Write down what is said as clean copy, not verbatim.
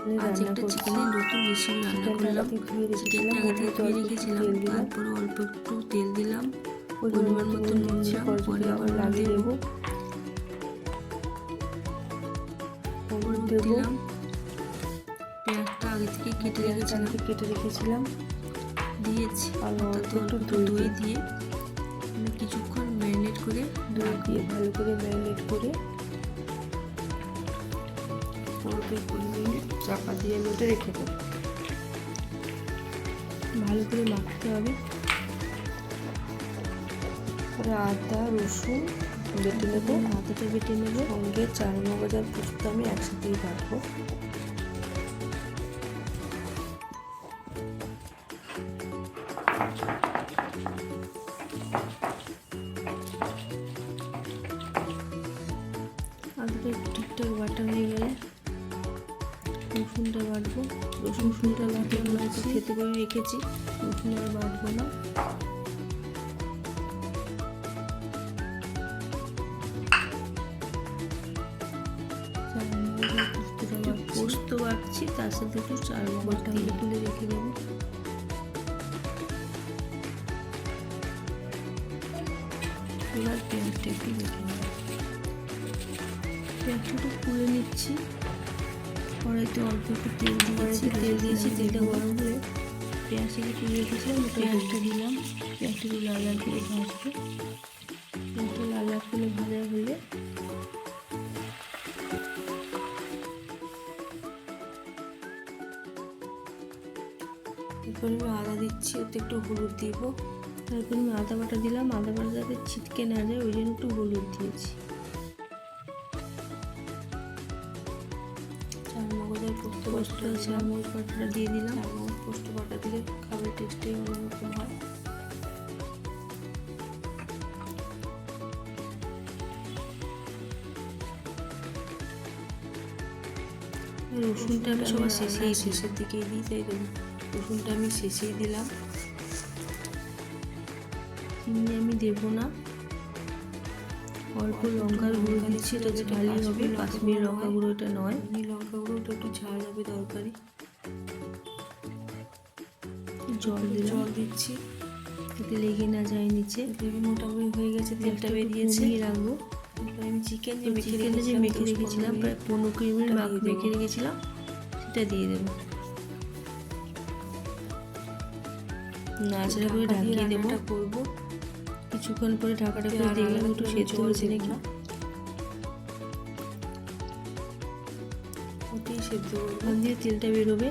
আজ একটা চিকেনের নতুন রেসিপি রান্না করলাম। চিকেনটা আগে থেকে ধুয়ে রেখেছিলাম, তারপরে অল্প একটু তেল দিলাম, পরিমাণ মতো নুন দিলাম, পরে আবার লাগিয়ে দেবো। দিলাম পেঁয়াজটা আগে থেকে কেটে রেখেছিলাম দিয়েছি, তাতে অল্প একটু দই দিয়ে আমি কিছুক্ষণ ম্যারিনেট করে ভালো করে ম্যারিনেট করে 15-20 মিনিট চাপা দিয়ে আমি ওটা রেখে দেবো। ভালো করে মাখতে হবে। আদা রসুন বেটে নেবো, আদাটা বেটে নেবো, সঙ্গে চারমগজ আর পোস্ত আমি একসাথেই বাটবো। আদাটা ঠিকঠাক বাটা হয়ে গেলে রসুনটা বাটবো। রসুনটা বাটা খেতে করে রেখেছি, রসুন আর বাটবো না। পোস্ত বাটছি, তার সাথে একটু চারমগজটা তুলে রেখে দেবো। এবার পেঁয়াজটা একটু রেখে নেবো। পেঁয়াজটা একটু তুলে নিচ্ছি। কড়াইতে অল্প একটু তেল দিয়েছি, তেলটা গরম হলে পেঁয়াজটা তুলে রেখেছিলাম, পেঁয়াজটা দিলাম। পেঁয়াজটা একটু লাল লাল করে ভাজবো। পেঁয়াজটা লাল লাল করে ভাজা হলে এরপর আমি আদা দিচ্ছি, ওতে একটু হলুদ দিব। তারপর আমি আদা বাটা দিলাম, আদা বাটা যাতে ছিটকে না যায় ওই জন্য একটু হলুদ দিয়েছি। চারমগজ আর চারমগজ বাটাটা দিয়ে দিলাম। চারমগজ পোস্ত বাটা দিলে খাবার টেস্টটাই অন্যরকম হয়। রসুনটা আমি সবার শেষের দিকেই দিই, তাই রসুনটা আমি শেষেই দিলাম। চিনি আমি দেবো না, অল্প লঙ্কার গুঁড়ো দিচ্ছি, এটা ঝালই হবে। কাশ্মীরি লঙ্কা গুঁড়ো এটা নয়, লঙ্কা গুঁড়ো ওটা একটু ঝাল হবে তরকারি। জল দিচ্ছি যাতে লেগে না যায় নিচে। মোটামুটি হয়ে গেছে, তেলটা বেরিয়েছে। রাখবো আমি চিকেন যে মেখে রেখেছিলাম, প্রায় 15-20 মিনিট মেখে রেখেছিলাম, সেটা দিয়ে দেবো। নাড়াচাড়া করে ঢাকিয়ে দেবো। করবো কিছুক্ষণ পরে ঢাকাটা করে দেখলাম একটু সেদ্ধ হয়েছে নাকি। ওটাই সেদ্ধ দিয়ে তেলটা বেরোবে।